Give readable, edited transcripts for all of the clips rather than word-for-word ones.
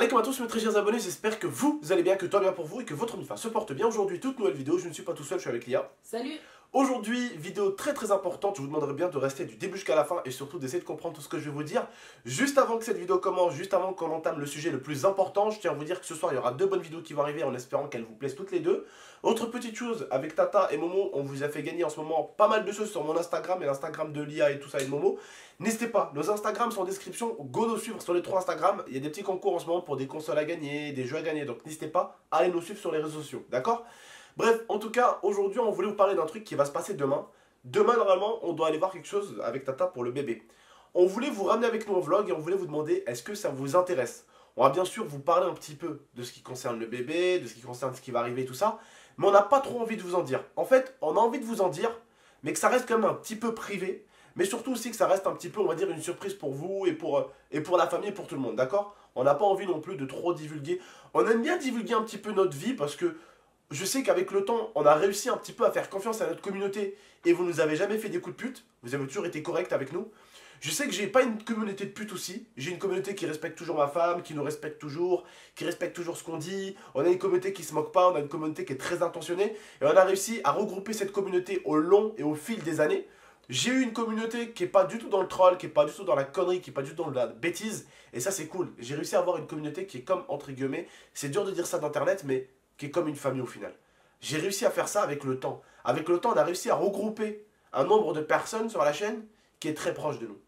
Salam à tous mes très chers abonnés, j'espère que vous allez bien, que tout va bien pour vous et que votre MIFA se porte bien. Aujourd'hui, toute nouvelle vidéo, je ne suis pas tout seul, je suis avec Lia. Salut. Aujourd'hui, vidéo très importante, je vous demanderai bien de rester du début jusqu'à la fin et surtout d'essayer de comprendre tout ce que je vais vous dire. Juste avant que cette vidéo commence, juste avant qu'on entame le sujet le plus important, je tiens à vous dire que ce soir, il y aura deux bonnes vidéos qui vont arriver en espérant qu'elles vous plaisent toutes les deux. Autre petite chose, avec Tata et Momo, on vous a fait gagner en ce moment pas mal de choses sur mon Instagram et l'Instagram de Lia et tout ça et de Momo. N'hésitez pas, nos Instagrams sont en description, go nous suivre sur les 3 Instagrams. Il y a des petits concours en ce moment pour des consoles à gagner, des jeux à gagner, donc n'hésitez pas à aller nous suivre sur les réseaux sociaux, d'accord? Bref, en tout cas, aujourd'hui, on voulait vous parler d'un truc qui va se passer demain. Demain, normalement, on doit aller voir quelque chose avec Tata pour le bébé. On voulait vous ramener avec nous en vlog et on voulait vous demander, est-ce que ça vous intéresse? On va bien sûr vous parler un petit peu de ce qui concerne le bébé, de ce qui concerne ce qui va arriver et tout ça, mais on n'a pas trop envie de vous en dire. En fait, on a envie de vous en dire, mais que ça reste quand même un petit peu privé, mais surtout aussi que ça reste un petit peu, on va dire, une surprise pour vous et pour la famille et pour tout le monde, d'accord? On n'a pas envie non plus de trop divulguer. On aime bien divulguer un petit peu notre vie parce que je sais qu'avec le temps, on a réussi un petit peu à faire confiance à notre communauté et vous nous avez jamais fait des coups de pute. Vous avez toujours été correct avec nous. Je sais que j'ai pas une communauté de pute aussi. J'ai une communauté qui respecte toujours ma femme, qui nous respecte toujours, qui respecte toujours ce qu'on dit. On a une communauté qui se moque pas, on a une communauté qui est très intentionnée. Et on a réussi à regrouper cette communauté au long et au fil des années. J'ai eu une communauté qui est pas du tout dans le troll, qui est pas du tout dans la connerie, qui est pas du tout dans la bêtise. Et ça c'est cool. J'ai réussi à avoir une communauté qui est comme, entre guillemets, c'est dur de dire ça d'internet, mais qui est comme une famille au final. J'ai réussi à faire ça avec le temps. Avec le temps, on a réussi à regrouper un nombre de personnes sur la chaîne qui est très proche de nous.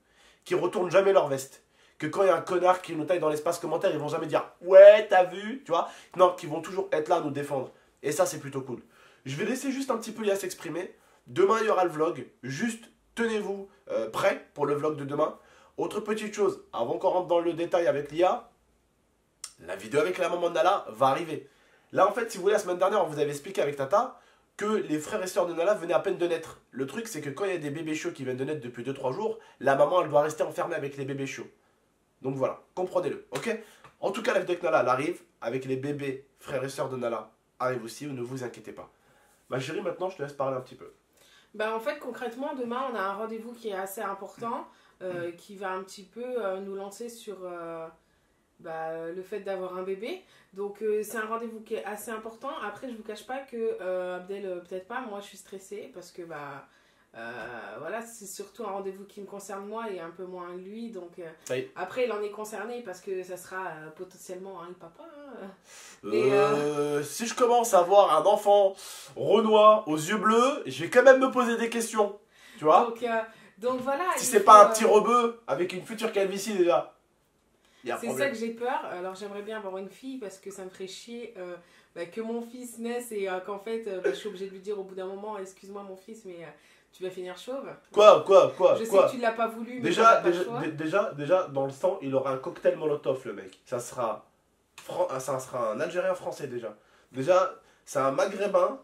Qui retournent jamais leur veste. Que quand il y a un connard qui nous taille dans l'espace commentaire, ils vont jamais dire « Ouais, t'as vu ?» Tu vois? Non, qui vont toujours être là à nous défendre. Et ça, c'est plutôt cool. Je vais laisser juste un petit peu Lia s'exprimer. Demain, il y aura le vlog. Juste, tenez-vous prêts pour le vlog de demain. Autre petite chose, avant qu'on rentre dans le détail avec Lia, la vidéo avec la maman de Nala va arriver. Là, en fait, si vous voulez, la semaine dernière, on vous avait expliqué avec Tata que les frères et sœurs de Nala venaient à peine de naître. Le truc, c'est que quand il y a des bébés chiots qui viennent de naître depuis 2-3 jours, la maman, elle doit rester enfermée avec les bébés chiots. Donc voilà, comprenez-le, ok? En tout cas, la vidéo avec Nala, elle arrive, avec les bébés frères et sœurs de Nala, arrive aussi, ne vous inquiétez pas. Ma chérie, maintenant, je te laisse parler un petit peu. Bah en fait, concrètement, demain, on a un rendez-vous qui est assez important, qui va un petit peu nous lancer sur le fait d'avoir un bébé. Donc c'est un rendez-vous qui est assez important. Après, je vous cache pas que Abdel, peut-être pas, moi je suis stressée parce que voilà, c'est surtout un rendez-vous qui me concerne moi et un peu moins lui. Donc Oui. après, il en est concerné parce que ça sera potentiellement un papa. Si je commence à voir un enfant renois aux yeux bleus, je vais quand même me poser des questions, tu vois? Donc voilà. Si c'est pas un petit rebeu avec une future calvitie déjà. C'est ça que j'ai peur. Alors j'aimerais bien avoir une fille parce que ça me ferait chier que mon fils naisse et qu'en fait je suis obligée de lui dire au bout d'un moment, excuse-moi mon fils, mais tu vas finir chauve. Quoi? Je sais que tu l'as pas voulu, mais déjà, dans le sang, il aura un cocktail Molotov, le mec. Ça sera un Algérien français déjà. Déjà, c'est un Maghrébin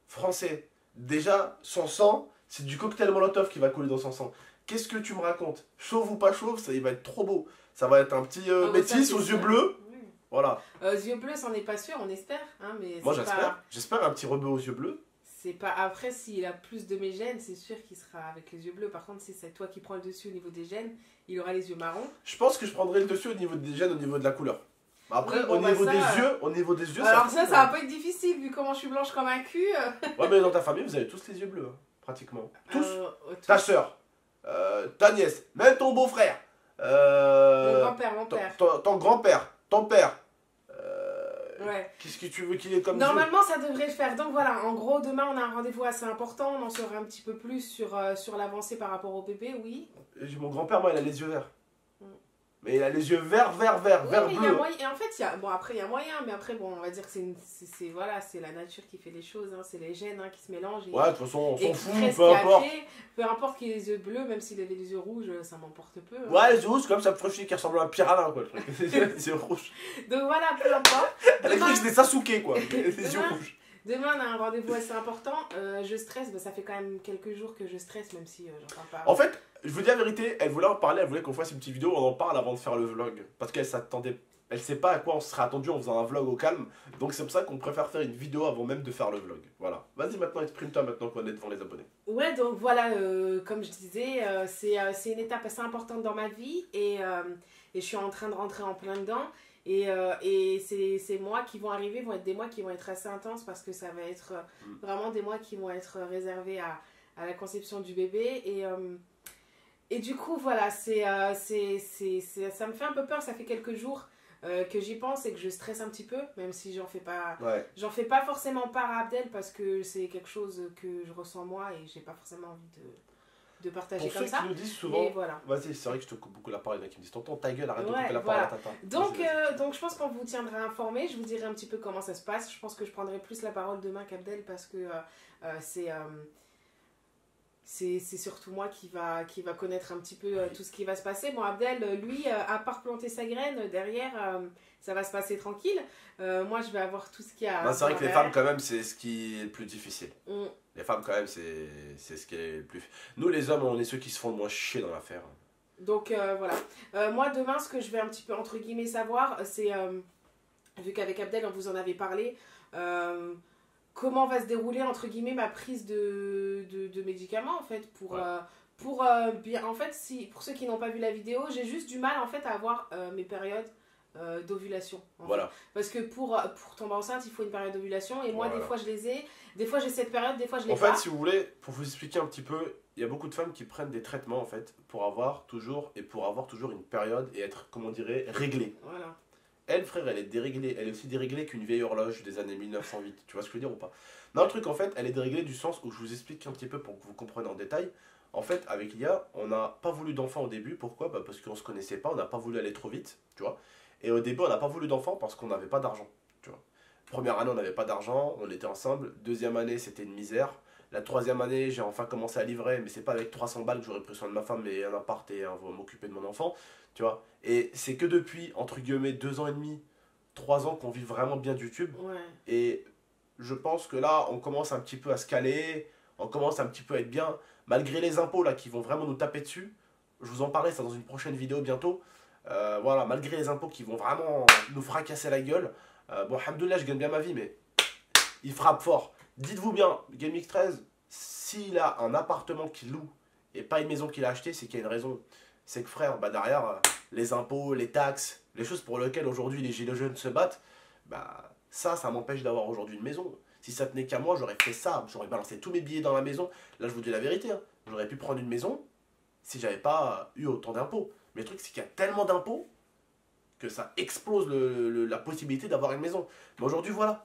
français. Déjà, son sang, c'est du cocktail Molotov qui va couler dans son sang. Qu'est-ce que tu me racontes? Chauve ou pas chauve, ça, il va être trop beau. Ça va être un petit métis aux yeux bleus. Oui. Voilà. Aux yeux bleus, ça n'est pas sûr, on espère. Hein, mais moi j'espère. J'espère un petit rebeu aux yeux bleus. C'est pas. Après, s'il a plus de mes gènes, c'est sûr qu'il sera avec les yeux bleus. Par contre, si c'est toi qui prends le dessus au niveau des gènes, il aura les yeux marrons. Je pense que je prendrai le dessus au niveau des gènes, au niveau de la couleur. Après, oui, bon, au niveau des yeux, alors ça va pas être difficile vu comment je suis blanche comme un cul. Ouais, mais dans ta famille, vous avez tous les yeux bleus, hein, pratiquement. Tous. Tous. Ta soeur, ta nièce, même ton beau-frère. Mon grand-père, mon père. Ton grand-père, ton père. Ouais. Qu'est-ce que tu veux qu'il ait comme Normalement, ça devrait le faire. Donc voilà, en gros, demain, on a un rendez-vous assez important. On en saura un petit peu plus sur l'avancée par rapport au bébé, oui. Mon grand-père, moi, il a les yeux verts. Mais il a les yeux vert Oui, bleu. Il y a moyen, et en fait, après, il y a moyen, mais après, bon, on va dire que c'est la nature qui fait les choses, hein, c'est les gènes qui se mélangent. Ouais, de toute façon, on s'en fout, peu importe qu'il ait les yeux bleus, même s'il avait les yeux rouges, ça m'emporte peu. Hein. Ouais, les yeux rouges, comme ça me ferait chier qui ressemble à un piralin, quoi, le truc. Les yeux rouges. Donc voilà, peu importe. Elle a cru que c'était Sasuke, quoi, les yeux rouges. Demain, on a un rendez-vous assez important. Je stresse, ça fait quand même quelques jours que je stresse, même si j'en parle pas. En fait, je vous dis la vérité, elle voulait en parler, elle voulait qu'on fasse une petite vidéo, on en parle avant de faire le vlog. Parce qu'elle s'attendait, elle sait pas à quoi on serait attendu en faisant un vlog au calme. Donc c'est pour ça qu'on préfère faire une vidéo avant même de faire le vlog. Voilà. Vas-y maintenant, exprime-toi maintenant qu'on est devant les abonnés. Ouais, donc voilà, comme je disais, c'est une étape assez importante dans ma vie et je suis en train de rentrer en plein dedans. Et ces mois qui vont arriver vont être des mois qui vont être assez intenses parce que ça va être vraiment des mois qui vont être réservés à la conception du bébé. Et du coup, voilà, ça me fait un peu peur. Ça fait quelques jours que j'y pense et que je stresse un petit peu, même si j'en fais pas forcément part à Abdel parce que c'est quelque chose que je ressens moi et j'ai pas forcément envie de partager pour comme ça. Pour ceux qui nous disent souvent, voilà. Vas-y, c'est vrai que je te coupe beaucoup la parole, il y en a qui me disent tonton, ta gueule, arrête de couper la parole voilà. à tata. Donc je pense qu'on vous tiendra informé, je vous dirai un petit peu comment ça se passe. Je pense que je prendrai plus la parole demain qu'Abdel parce que c'est surtout moi qui va connaître un petit peu tout ce qui va se passer. Bon, Abdel, lui, à part planter sa graine, derrière, ça va se passer tranquille. Moi, je vais avoir tout ce qu'il y a. C'est vrai que les femmes, quand même, c'est ce qui est le plus difficile. Mm. Les femmes, quand même, c'est ce qui est le plus... Nous, les hommes, on est ceux qui se font le moins chier dans l'affaire. Donc, voilà. Moi, demain, ce que je vais un petit peu, entre guillemets, savoir, c'est... vu qu'avec Abdel, on vous en avait parlé... comment va se dérouler entre guillemets ma prise de médicaments en fait bien en fait pour ceux qui n'ont pas vu la vidéo, j'ai juste du mal en fait à avoir mes périodes d'ovulation voilà. Parce que pour tomber enceinte il faut une période d'ovulation et moi des fois je les ai, des fois j'ai cette période, des fois je l'ai pas. En fait, si vous voulez, pour vous expliquer un petit peu, il y a beaucoup de femmes qui prennent des traitements en fait pour avoir toujours une période et être, comment on dirait, réglée. Voilà. Elle, frère, elle est déréglée. Elle est aussi déréglée qu'une vieille horloge des années 1908. Tu vois ce que je veux dire ou pas? Non, le truc, en fait, elle est déréglée du sens où je vous explique un petit peu pour que vous compreniez en détail. En fait, avec l'IA, on n'a pas voulu d'enfant au début. Pourquoi? Parce qu'on ne se connaissait pas, on n'a pas voulu aller trop vite, tu vois. Et au début, on n'a pas voulu d'enfant parce qu'on n'avait pas d'argent, tu vois. Première année, on n'avait pas d'argent, on était ensemble. Deuxième année, c'était une misère. La troisième année, j'ai enfin commencé à livrer, mais c'est pas avec 300 balles que j'aurais pris soin de ma femme, mais un appart et m'occuper de mon enfant, tu vois. Et c'est que depuis, entre guillemets, 2 ans et demi, 3 ans qu'on vit vraiment bien de YouTube. Ouais. Et je pense que là, on commence un petit peu à se caler, on commence un petit peu à être bien, malgré les impôts là qui vont vraiment nous taper dessus. Je vous en parlerai ça dans une prochaine vidéo bientôt. Voilà, malgré les impôts qui vont vraiment nous fracasser la gueule. Bon, alhamdoulilah, je gagne bien ma vie, mais il frappe fort. Dites-vous bien, GameX13, s'il a un appartement qu'il loue et pas une maison qu'il a acheté, c'est qu'il y a une raison. C'est que frère, bah derrière, les impôts, les taxes, les choses pour lesquelles aujourd'hui les gilets jaunes se battent, bah ça m'empêche d'avoir aujourd'hui une maison. Si ça tenait qu'à moi, j'aurais fait ça, j'aurais balancé tous mes billets dans la maison. Là, je vous dis la vérité, hein. J'aurais pu prendre une maison si j'avais pas eu autant d'impôts. Mais le truc, c'est qu'il y a tellement d'impôts que ça explose la possibilité d'avoir une maison. Mais aujourd'hui, voilà,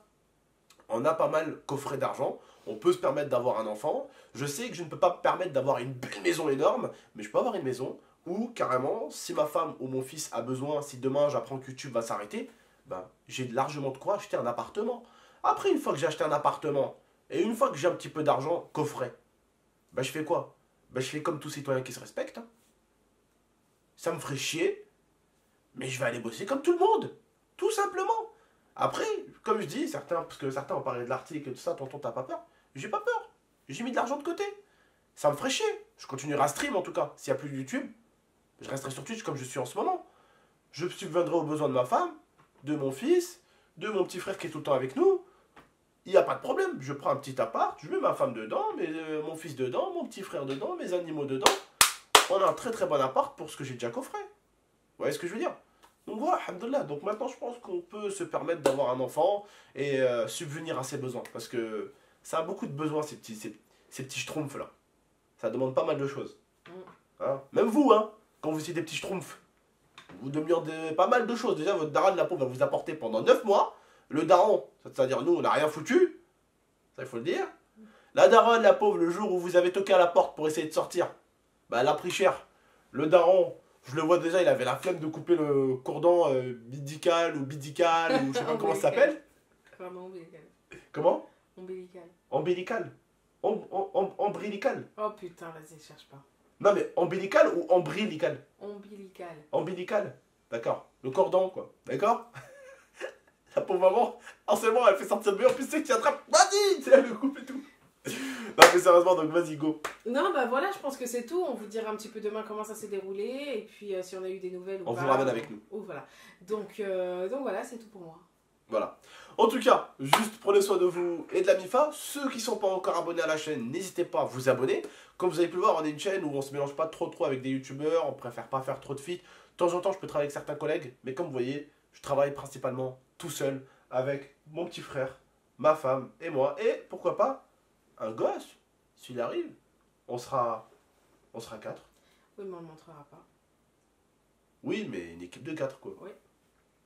on a pas mal coffré d'argent, on peut se permettre d'avoir un enfant. Je sais que je ne peux pas me permettre d'avoir une belle maison énorme, mais je peux avoir une maison où carrément, si ma femme ou mon fils a besoin, si demain j'apprends que YouTube va s'arrêter, ben, j'ai largement de quoi acheter un appartement. Après, une fois que j'ai acheté un appartement, et une fois que j'ai un petit peu d'argent coffret, ben, je fais quoi? Ben, je fais comme tout citoyen qui se respecte. Hein. Ça me ferait chier, mais je vais aller bosser comme tout le monde. Tout simplement. Après, comme je dis, parce que certains ont parlé de l'article et tout ça, tonton, t'as pas peur? J'ai pas peur. J'ai mis de l'argent de côté. Ça me ferait chier. Je continuerai à stream en tout cas. S'il n'y a plus de YouTube, je resterai sur Twitch comme je suis en ce moment. Je subviendrai aux besoins de ma femme, de mon fils, de mon petit frère qui est tout le temps avec nous. Il n'y a pas de problème. Je prends un petit appart, je mets ma femme dedans, mon fils dedans, mon petit frère dedans, mes animaux dedans. On a un très très bon appart pour ce que j'ai déjà coffré. Vous voyez ce que je veux dire? Donc voilà, alhamdoulilah. Donc maintenant, je pense qu'on peut se permettre d'avoir un enfant et subvenir à ses besoins. Parce que ça a beaucoup de besoins, ces petits schtroumpfs là. Ça demande pas mal de choses. Hein? Même vous, hein, quand vous étiez des petits schtroumpfs, vous demandez pas mal de choses. Déjà, votre daron, la peau, va vous apporter pendant 9 mois. Le daron, c'est-à-dire nous, on n'a rien foutu. Ça, il faut le dire. La daronne, la pauvre, le jour où vous avez toqué à la porte pour essayer de sortir, bah, elle a pris cher. Le daron, je le vois déjà, il avait la flemme de couper le cordon bidical ou bidical, ou je sais pas comment ça s'appelle. Comment? Ombilical. Ombilical. Ombilical. Oh putain, vas-y, cherche pas. Non mais ombilical ou ombilical? Ombilical. Ombilical. D'accord. Le cordon, quoi. D'accord? La pauvre maman, en ce moment, elle fait sortir le bébé, en plus, c'est qui attrape. Vas-y! Tu sais, elle le coupe et tout. Non, mais sérieusement, donc vas-y, go. Non, bah voilà, je pense que c'est tout. On vous dira un petit peu demain comment ça s'est déroulé. Et puis, si on a eu des nouvelles ou on pas. vous ramène avec nous. Voilà. Donc voilà, c'est tout pour moi. Voilà. En tout cas, juste prenez soin de vous et de la MIFA. Ceux qui ne sont pas encore abonnés à la chaîne, n'hésitez pas à vous abonner. Comme vous avez pu le voir, on est une chaîne où on se mélange pas trop avec des youtubeurs. On préfère pas faire trop de feats. De temps en temps, je peux travailler avec certains collègues. Mais comme vous voyez, je travaille principalement tout seul avec mon petit frère, ma femme et moi. Et pourquoi pas un gosse, s'il arrive. On sera 4. Oui, mais on ne le montrera pas. Oui, mais une équipe de 4 quoi. Oui.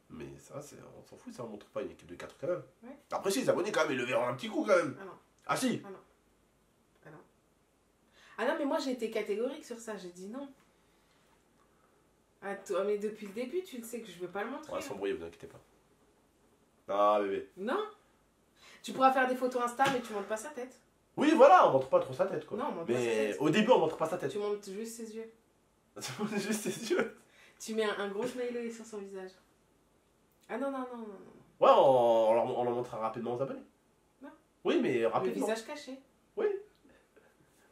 Mais ça, on s'en fout, ça, on montre pas une équipe de 4 quand même. Oui. Après, si les abonnés quand même, ils le verront un petit coup quand même. Ah non. Ah si. Ah non. Ah non. Ah non, mais moi j'ai été catégorique sur ça, j'ai dit non. Ah, toi, mais depuis le début, tu le sais que je veux pas le montrer. On va s'embrouiller, vous inquiétez pas. Ah bébé. Non. Tu pourras faire des photos Insta, mais tu montres pas sa tête. Oui, voilà, on montre pas trop sa tête quoi. Non, on montre pas sa Mais tête. au début, on montre pas sa tête. Tu montres juste ses yeux. Tu montres juste ses yeux. Tu mets un gros smiley sur son visage. Ah non, non, non, non, non. Ouais, on leur montrera rapidement aux abonnés. Non. Oui, mais Le rapidement. visage caché. Oui.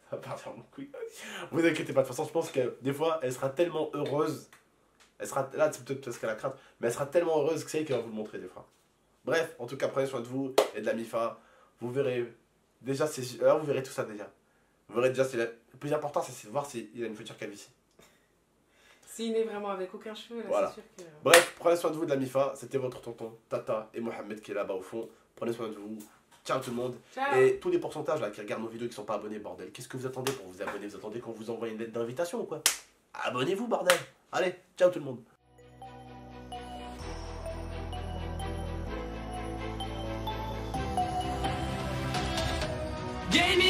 Ça va partir mon couille. Vous inquiétez pas, de toute façon, je pense que des fois, elle sera tellement heureuse. Elle sera là, c'est peut-être parce qu'elle a crainte, mais elle sera tellement heureuse que c'est elle qui va vous le montrer des fois. Bref, en tout cas, prenez soin de vous et de la MIFA. Vous verrez déjà, alors vous verrez tout ça déjà. Vous verrez déjà, le plus important, c'est de voir s'il a une future calvitie. S'il n'est vraiment avec aucun cheveu, là, Voilà. c'est sûr que. Bref, prenez soin de vous de la MIFA. C'était votre tonton, Tata et Mohamed qui est là-bas au fond. Prenez soin de vous. Ciao tout le monde. Ciao. Et tous les pourcentages là qui regardent nos vidéos qui sont pas abonnés, bordel. Qu'est-ce que vous attendez pour vous abonner? Vous attendez qu'on vous envoie une lettre d'invitation ou quoi? Abonnez-vous, bordel. Allez, ciao tout le monde. Gaming